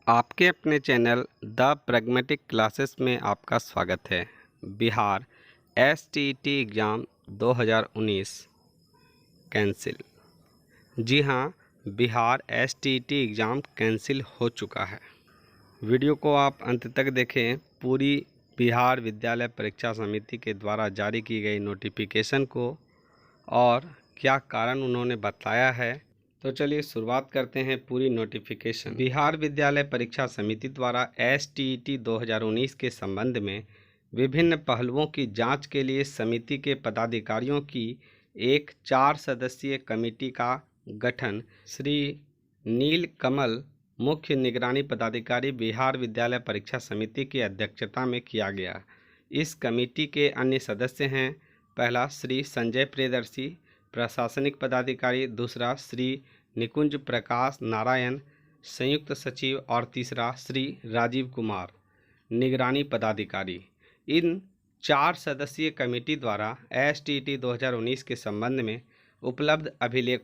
आपके अपने channel the pragmatic classes में आपका स्वागत है। Bihar STET exam 2019 cancel. जी हाँ, बिहार एसटीईटी एग्ज़ाम कैंसिल हो चुका है। वीडियो को आप अंत तक देखें। पूरी बिहार विद्यालय परीक्षा समिति के द्वारा जारी की गई नोटिफिकेशन को और क्या कारण उन्होंने बताया है, तो चलिए शुरुआत करते हैं पूरी नोटिफिकेशन। बिहार विद्यालय परीक्षा समिति द्वारा एसटीईटी 2019 के संबंध में विभिन्न पहलुओं की जांच के लिए समिति के पदाधिकारियों की एक 4 सदस्यीय कमेटी का गठन श्री नील कमल मुख्य निगरानी पदाधिकारी बिहार विद्यालय परीक्षा समिति की अध्यक्षता में किया गया। इस कमेटी के अन्य सदस्य हैं: पहला श्री संजय प्रियदर्शी प्रशासनिक पदाधिकारी, दूसरा श्री निकुंज प्रकाश नारायण संयुक्त सचिव और तीसरा श्री राजीव कुमार निगरानी पदाधिकारी। इन 4 सदस्यीय कमेटी द्वारा एसटीईटी 2019 के संबंध में उपलब्ध अभिलेख,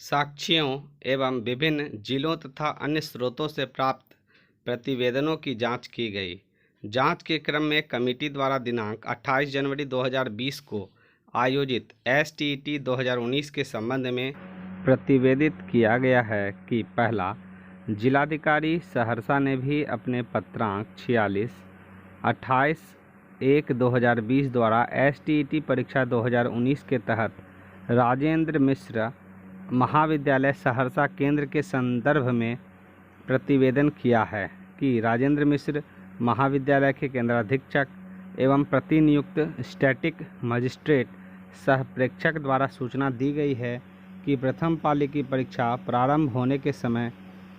साक्ष्यों एवं विभिन्न जिलों तथा अन्य स्रोतों से प्राप्त प्रतिवेदनों की जांच की गई। जांच के क्रम में कमेटी द्वारा दिनांक 28 जनवरी 2020 को आयोजित एसटीईटी 2019 के संबंध में प्रतिवेदित किया गया है कि पहला, जिलाधिकारी सहरसा ने भी अपने पत्रांक 28/1/2020 द्वारा एसटीईटी परीक्षा 2019 के तहत राजेंद्र मिश्र महाविद्यालय सहरसा केंद्र के संदर्भ में प्रतिवेदन किया है कि राजेंद्र मिश्र महाविद्यालय के केंद्राधीक्षक एवं प्रतिनियुक्त स्टैटिक मजिस्ट्रेट सह प्रेक्षक द्वारा सूचना दी गई है कि प्रथम पाली की परीक्षा प्रारंभ होने के समय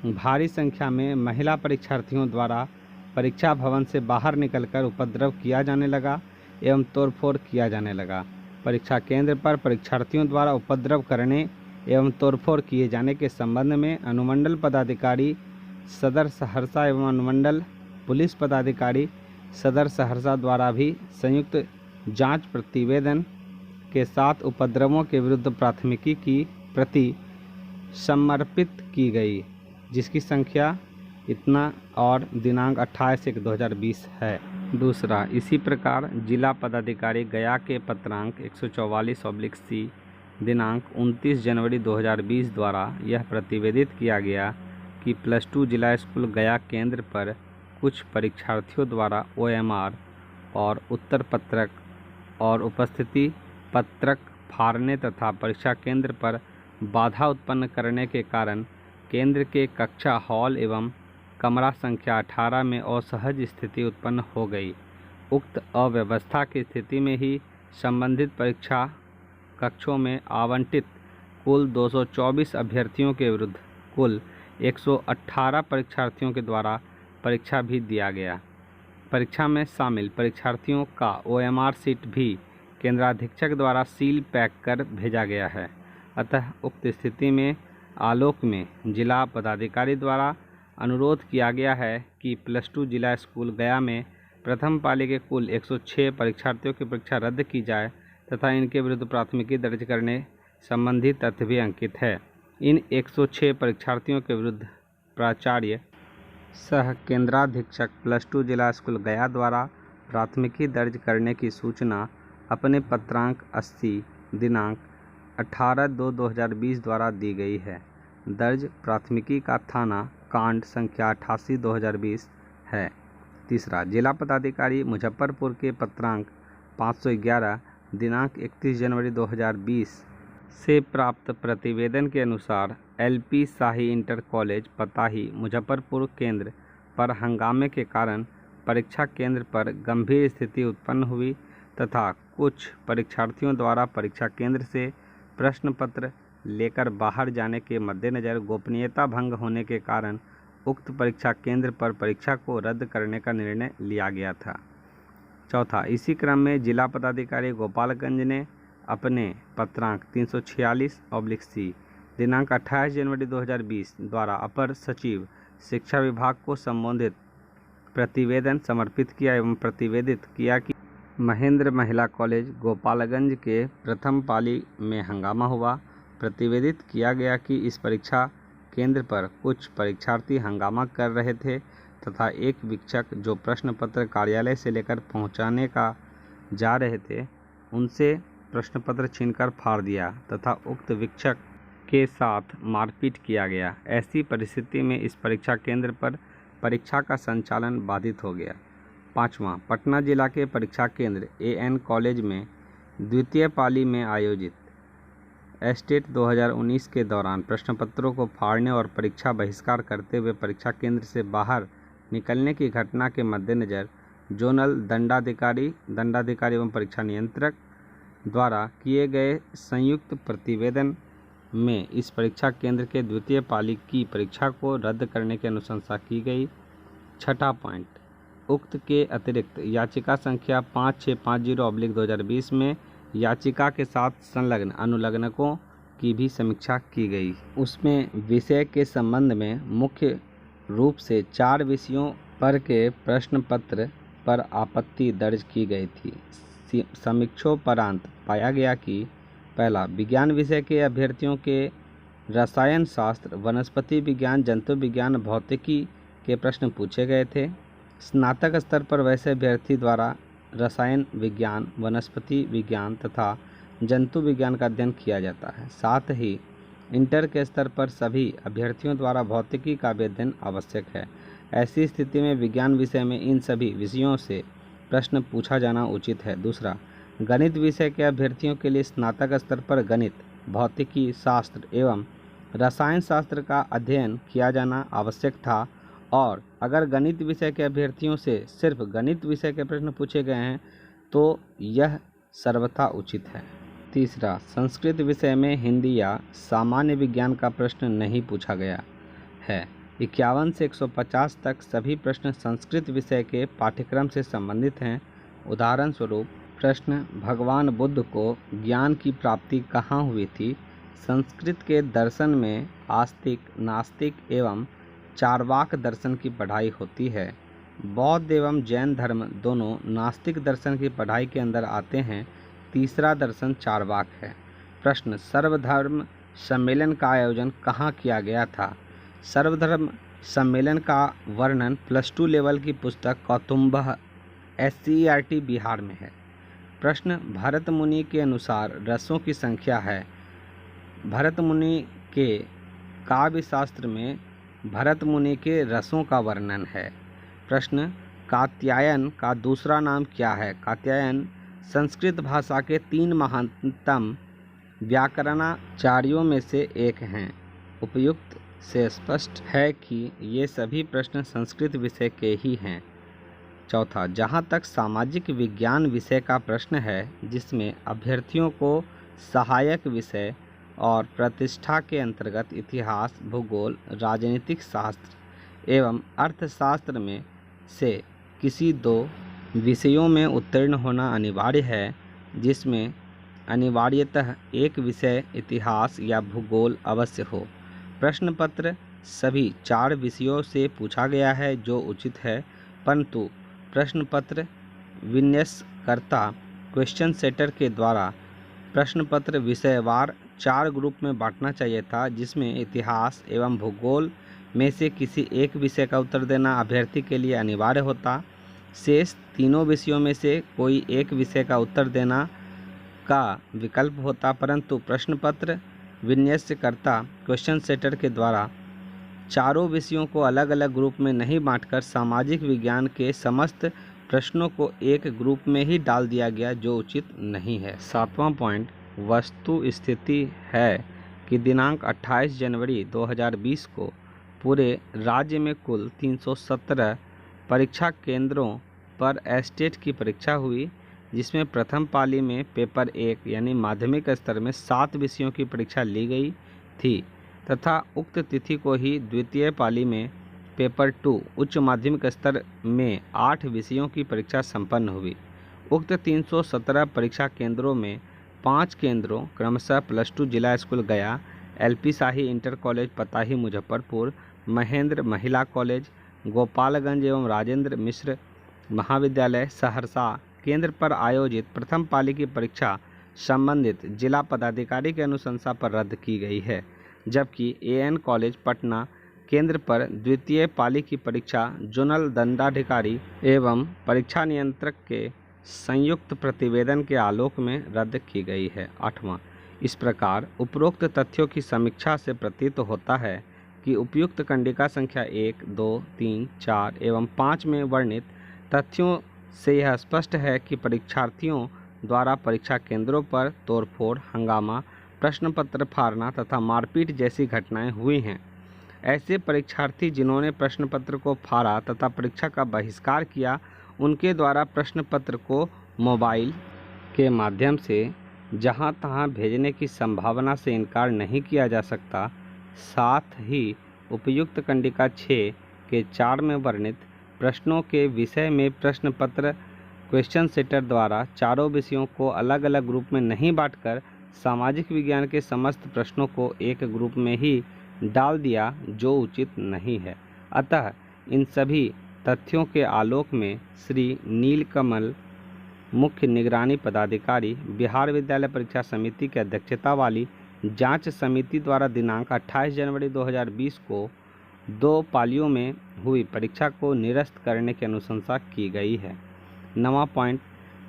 भारी संख्या में महिला परीक्षार्थियों द्वारा परीक्षा भवन से बाहर निकलकर उपद्रव किया जाने लगा एवं तोड़फोड़ किया जाने लगा। परीक्षा केंद्र पर परीक्षार्थियों द्वारा उपद्रव करने एवं तोड़फोड़ किए जाने के संबंध में अनुमंडल पदाधिकारी सदर सहरसा एवं अनुमंडल पुलिस पदाधिकारी सदर सहरसा द्वारा भी संयुक्त जांच प्रतिवेदन के साथ उपद्रवों के विरुद्ध प्राथमिकी की प्रति समर्पित की गई, जिसकी संख्या इतना और दिनांक 28/1/2020 है। दूसरा, इसी प्रकार जिला पदाधिकारी गया के पत्रांक 144/C दिनांक 29 जनवरी 2020 द्वारा यह प्रतिवेदित किया गया कि +2 जिला स्कूल गया केंद्र पर कुछ परीक्षार्थियों द्वारा OMR और उत्तर पत्रक और उपस्थिति पत्रक फाड़ने तथा परीक्षा केंद्र पर बाधा उत्पन्न करने के कारण केंद्र के कक्षा हॉल एवं कमरा संख्या 18 में असहज स्थिति उत्पन्न हो गई। उक्त अव्यवस्था की स्थिति में ही संबंधित परीक्षा कक्षों में आवंटित कुल 224 अभ्यर्थियों के विरुद्ध कुल 118 परीक्षार्थियों के द्वारा परीक्षा भी दिया गया। परीक्षा में शामिल परीक्षार्थियों का OMR सीट भी केंद्राधीक्षक द्वारा सील पैक कर भेजा गया है। अतः उक्त स्थिति में आलोक में जिला पदाधिकारी द्वारा अनुरोध किया गया है कि +2 जिला स्कूल गया में प्रथम पाली के कुल 106 परीक्षार्थियों की परीक्षा रद्द की जाए तथा इनके विरुद्ध प्राथमिकी दर्ज करने संबंधी तथ्य भी अंकित है। इन 106 परीक्षार्थियों के विरुद्ध प्राचार्य सह केंद्राधीक्षक +2 जिला स्कूल गया द्वारा प्राथमिकी दर्ज करने की सूचना अपने पत्रांक 80 दिनांक 18/2/2020 द्वारा दी गई है। दर्ज प्राथमिकी का थाना कांड संख्या 88/2020 है। तीसरा, जिला पदाधिकारी मुजफ्फरपुर के पत्रांक 511 दिनांक 31 जनवरी 2020 से प्राप्त प्रतिवेदन के अनुसार LP शाही इंटर कॉलेज पताही मुजफ्फरपुर केंद्र पर हंगामे के कारण परीक्षा केंद्र पर गंभीर स्थिति उत्पन्न हुई तथा कुछ परीक्षार्थियों द्वारा परीक्षा केंद्र से प्रश्न पत्र लेकर बाहर जाने के मद्देनज़र गोपनीयता भंग होने के कारण उक्त परीक्षा केंद्र पर परीक्षा को रद्द करने का निर्णय लिया गया था। चौथा, इसी क्रम में जिला पदाधिकारी गोपालगंज ने अपने पत्रांक 346/C दिनांक 28 जनवरी 2020 द्वारा अपर सचिव शिक्षा विभाग को संबोधित प्रतिवेदन समर्पित किया एवं प्रतिवेदित किया कि महेंद्र महिला कॉलेज गोपालगंज के प्रथम पाली में हंगामा हुआ। प्रतिवेदित किया गया कि इस परीक्षा केंद्र पर कुछ परीक्षार्थी हंगामा कर रहे थे तथा एक शिक्षक जो प्रश्न पत्र कार्यालय से लेकर पहुंचाने का जा रहे थे उनसे प्रश्न पत्र छीनकर फाड़ दिया तथा उक्त शिक्षक के साथ मारपीट किया गया। ऐसी परिस्थिति में इस परीक्षा केंद्र पर परीक्षा का संचालन बाधित हो गया। 5वां, पटना जिला के परीक्षा केंद्र AN कॉलेज में द्वितीय पाली में आयोजित एस्टेट 2019 के दौरान प्रश्न पत्रों को फाड़ने और परीक्षा बहिष्कार करते हुए परीक्षा केंद्र से बाहर निकलने की घटना के मद्देनज़र जोनल दंडाधिकारी एवं परीक्षा नियंत्रक द्वारा किए गए संयुक्त प्रतिवेदन में इस परीक्षा केंद्र के द्वितीय पाली की परीक्षा को रद्द करने की अनुशंसा की गई। 6ठा पॉइंट, उक्त के अतिरिक्त याचिका संख्या 5650/2020 में याचिका के साथ संलग्न अनुलग्नकों की भी समीक्षा की गई। उसमें विषय के संबंध में मुख्य रूप से 4 विषयों पर के प्रश्न पत्र पर आपत्ति दर्ज की गई थी। समीक्षोपरांत पाया गया कि पहला, विज्ञान विषय के अभ्यर्थियों के रसायन शास्त्र, वनस्पति विज्ञान, जंतु विज्ञान, भौतिकी के प्रश्न पूछे गए थे। स्नातक स्तर पर वैसे अभ्यर्थी द्वारा रसायन विज्ञान, वनस्पति विज्ञान तथा जंतु विज्ञान का अध्ययन किया जाता है। साथ ही इंटर के स्तर पर सभी अभ्यर्थियों द्वारा भौतिकी का भी अध्ययन आवश्यक है। ऐसी स्थिति में विज्ञान विषय में इन सभी विषयों से प्रश्न पूछा जाना उचित है। दूसरा, गणित विषय के अभ्यर्थियों के लिए स्नातक स्तर पर गणित, भौतिकी शास्त्र एवं रसायन शास्त्र का अध्ययन किया जाना आवश्यक था और अगर गणित विषय के अभ्यर्थियों से सिर्फ गणित विषय के प्रश्न पूछे गए हैं तो यह सर्वथा उचित है। तीसरा, संस्कृत विषय में हिंदी या सामान्य विज्ञान का प्रश्न नहीं पूछा गया है। 51 से 150 तक सभी प्रश्न संस्कृत विषय के पाठ्यक्रम से संबंधित हैं। उदाहरण स्वरूप प्रश्न, भगवान बुद्ध को ज्ञान की प्राप्ति कहाँ हुई थी? संस्कृत के दर्शन में आस्तिक, नास्तिक एवं चार्वाक दर्शन की पढ़ाई होती है। बौद्ध एवं जैन धर्म दोनों नास्तिक दर्शन की पढ़ाई के अंदर आते हैं। तीसरा दर्शन चार्वाक है। प्रश्न, सर्वधर्म सम्मेलन का आयोजन कहाँ किया गया था? सर्वधर्म सम्मेलन का वर्णन +2 लेवल की पुस्तक कौतुंबः SCERT बिहार में है। प्रश्न, भरत मुनि के अनुसार रसों की संख्या है। भरत मुनि के काव्य शास्त्र में भरत मुनि के रसों का वर्णन है। प्रश्न, कात्यायन का दूसरा नाम क्या है? कात्यायन संस्कृत भाषा के 3 महानतम व्याकरणाचार्यों में से एक हैं। उपयुक्त से स्पष्ट है कि ये सभी प्रश्न संस्कृत विषय के ही हैं। चौथा, जहाँ तक सामाजिक विज्ञान विषय का प्रश्न है जिसमें अभ्यर्थियों को सहायक विषय और प्रतिष्ठा के अंतर्गत इतिहास, भूगोल, राजनीतिक शास्त्र एवं अर्थशास्त्र में से किसी 2 विषयों में उत्तीर्ण होना अनिवार्य है, जिसमें अनिवार्यतः एक विषय इतिहास या भूगोल अवश्य हो। प्रश्न पत्र सभी 4 विषयों से पूछा गया है जो उचित है, परंतु प्रश्न पत्र विन्यासकर्ता क्वेश्चन सेटर के द्वारा प्रश्न पत्र विषयवार 4 ग्रुप में बांटना चाहिए था, जिसमें इतिहास एवं भूगोल में से किसी एक विषय का उत्तर देना अभ्यर्थी के लिए अनिवार्य होता। शेष तीनों विषयों में से कोई एक विषय का उत्तर देना का विकल्प होता, परंतु प्रश्न पत्र विन्यासकर्ता क्वेश्चन सेटर के द्वारा चारों विषयों को अलग अलग ग्रुप में नहीं बांटकर सामाजिक विज्ञान के समस्त प्रश्नों को एक ग्रुप में ही डाल दिया गया, जो उचित नहीं है। 7वां पॉइंट, वस्तु स्थिति है कि दिनांक 28 जनवरी 2020 को पूरे राज्य में कुल 317 परीक्षा केंद्रों पर एस्टेट की परीक्षा हुई, जिसमें प्रथम पाली में पेपर 1 यानी माध्यमिक स्तर में 7 विषयों की परीक्षा ली गई थी तथा उक्त तिथि को ही द्वितीय पाली में पेपर 2 उच्च माध्यमिक स्तर में 8 विषयों की परीक्षा संपन्न हुई। उक्त 317 परीक्षा केंद्रों में 5 केंद्रों क्रमशः +2 जिला स्कूल गया, LP शाही इंटर कॉलेज पताही मुजफ्फरपुर, महेंद्र महिला कॉलेज गोपालगंज एवं राजेंद्र मिश्र महाविद्यालय सहरसा केंद्र पर आयोजित प्रथम पाली की परीक्षा संबंधित जिला पदाधिकारी के अनुशंसा पर रद्द की गई है। जबकि AN कॉलेज पटना केंद्र पर द्वितीय पाली की परीक्षा जोनल दंडाधिकारी एवं परीक्षा नियंत्रक के संयुक्त प्रतिवेदन के आलोक में रद्द की गई है। 8वां, इस प्रकार उपरोक्त तथ्यों की समीक्षा से प्रतीत होता है कि उपयुक्त कंडिका संख्या 1, 2, 3, 4 एवं 5 में वर्णित तथ्यों से यह स्पष्ट है कि परीक्षार्थियों द्वारा परीक्षा केंद्रों पर तोड़फोड़, हंगामा, प्रश्न पत्र फाड़ना तथा मारपीट जैसी घटनाएं हुई हैं। ऐसे परीक्षार्थी जिन्होंने प्रश्न पत्र को फाड़ा तथा परीक्षा का बहिष्कार किया, उनके द्वारा प्रश्न पत्र को मोबाइल के माध्यम से जहां तहां भेजने की संभावना से इनकार नहीं किया जा सकता। साथ ही उपयुक्त कंडिका 6 के 4 में वर्णित प्रश्नों के विषय में प्रश्न पत्र क्वेश्चन सेटर द्वारा चारों विषयों को अलग अलग ग्रुप में नहीं बांटकर सामाजिक विज्ञान के समस्त प्रश्नों को एक ग्रुप में ही डाल दिया, जो उचित नहीं है। अतः इन सभी तथ्यों के आलोक में श्री नीलकमल, मुख्य निगरानी पदाधिकारी, बिहार विद्यालय परीक्षा समिति की अध्यक्षता वाली जांच समिति द्वारा दिनांक 28 जनवरी 2020 को 2 पालियों में हुई परीक्षा को निरस्त करने की अनुशंसा की गई है। 9वां पॉइंट,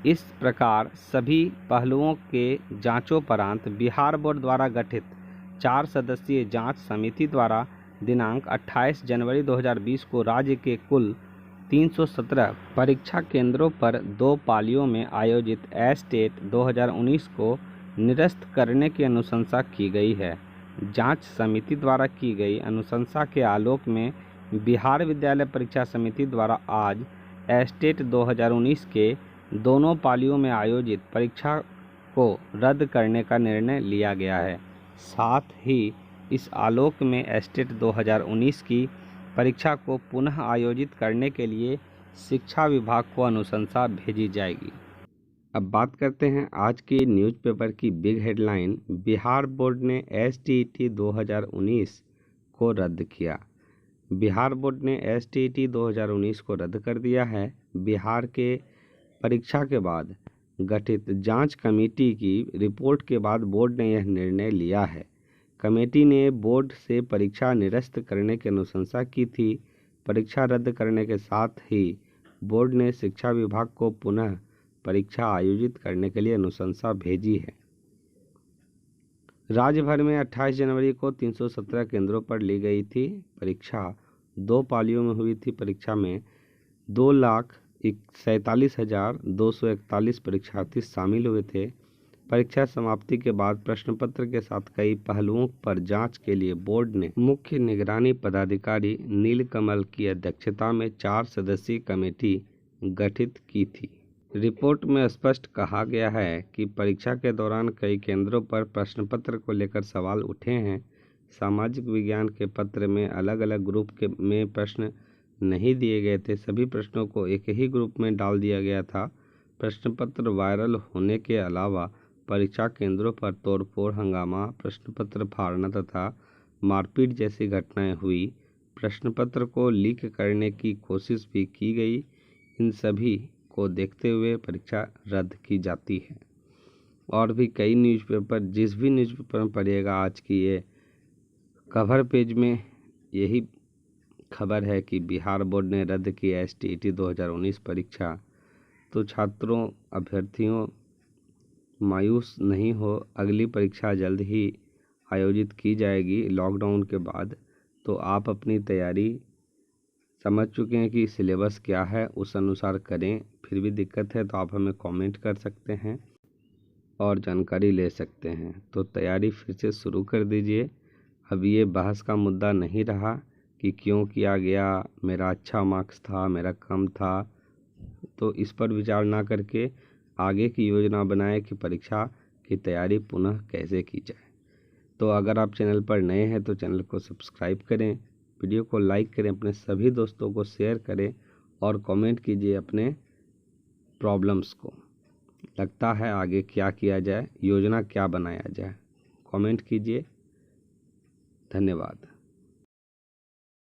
इस प्रकार सभी पहलुओं के जांचोपरांत बिहार बोर्ड द्वारा गठित 4 सदस्यीय जांच समिति द्वारा दिनांक 28 जनवरी 2020 को राज्य के कुल 317 परीक्षा केंद्रों पर 2 पालियों में आयोजित एस्टेट 2019 को निरस्त करने की अनुशंसा की गई है। जांच समिति द्वारा की गई अनुशंसा के आलोक में बिहार विद्यालय परीक्षा समिति द्वारा आज एस्टेट 2019 के दोनों पालियों में आयोजित परीक्षा को रद्द करने का निर्णय लिया गया है। साथ ही इस आलोक में एस्टेट 2019 की परीक्षा को पुनः आयोजित करने के लिए शिक्षा विभाग को अनुशंसा भेजी जाएगी। अब बात करते हैं आज की न्यूज़पेपर की बिग हेडलाइन। बिहार बोर्ड ने STET 2019 को रद्द किया। बिहार बोर्ड ने STET 2019 को रद्द कर दिया है। बिहार के परीक्षा के बाद गठित जांच कमेटी की रिपोर्ट के बाद बोर्ड ने यह निर्णय लिया है। कमेटी ने बोर्ड से परीक्षा निरस्त करने की अनुशंसा की थी। परीक्षा रद्द करने के साथ ही बोर्ड ने शिक्षा विभाग को पुनः परीक्षा आयोजित करने के लिए अनुशंसा भेजी है। राज्य भर में 28 जनवरी को 317 केंद्रों पर ली गई थी परीक्षा। 2 पालियों में हुई थी। परीक्षा में 2,47,241 परीक्षार्थी शामिल हुए थे। परीक्षा समाप्ति के बाद प्रश्न पत्र के साथ कई पहलुओं पर जांच के लिए बोर्ड ने मुख्य निगरानी पदाधिकारी नीलकमल की अध्यक्षता में 4 सदस्यीय कमेटी गठित की थी। रिपोर्ट में स्पष्ट कहा गया है कि परीक्षा के दौरान कई केंद्रों पर प्रश्न पत्र को लेकर सवाल उठे हैं। सामाजिक विज्ञान के पत्र में अलग अलग ग्रुप में प्रश्न नहीं दिए गए थे। सभी प्रश्नों को एक ही ग्रुप में डाल दिया गया था। प्रश्न पत्र वायरल होने के अलावा परीक्षा केंद्रों पर तोड़फोड़, हंगामा, प्रश्न पत्र फाड़ना तथा मारपीट जैसी घटनाएं हुई। प्रश्न पत्र को लीक करने की कोशिश भी की गई। इन सभी को देखते हुए परीक्षा रद्द की जाती है। और भी कई न्यूज़पेपर, जिस भी न्यूज़पेपर में पढ़िएगा, आज की ये कवर पेज में यही खबर है कि बिहार बोर्ड ने रद्द की STET 2019 परीक्षा। तो छात्रों, अभ्यर्थियों, मायूस नहीं हो, अगली परीक्षा जल्द ही आयोजित की जाएगी लॉकडाउन के बाद। तो आप अपनी तैयारी समझ चुके हैं कि सिलेबस क्या है, उस अनुसार करें। फिर भी दिक्कत है तो आप हमें कमेंट कर सकते हैं और जानकारी ले सकते हैं। तो तैयारी फिर से शुरू कर दीजिए। अब ये बहस का मुद्दा नहीं रहा कि क्यों किया गया, मेरा अच्छा मार्क्स था, मेरा कम था। तो इस पर विचार ना करके आगे की योजना बनाएं कि परीक्षा की तैयारी पुनः कैसे की जाए। तो अगर आप चैनल पर नए हैं तो चैनल को सब्सक्राइब करें, वीडियो को लाइक करें, अपने सभी दोस्तों को शेयर करें और कमेंट कीजिए अपने प्रॉब्लम्स को। लगता है आगे क्या किया जाए, योजना क्या बनाया जाए, कमेंट कीजिए। धन्यवाद।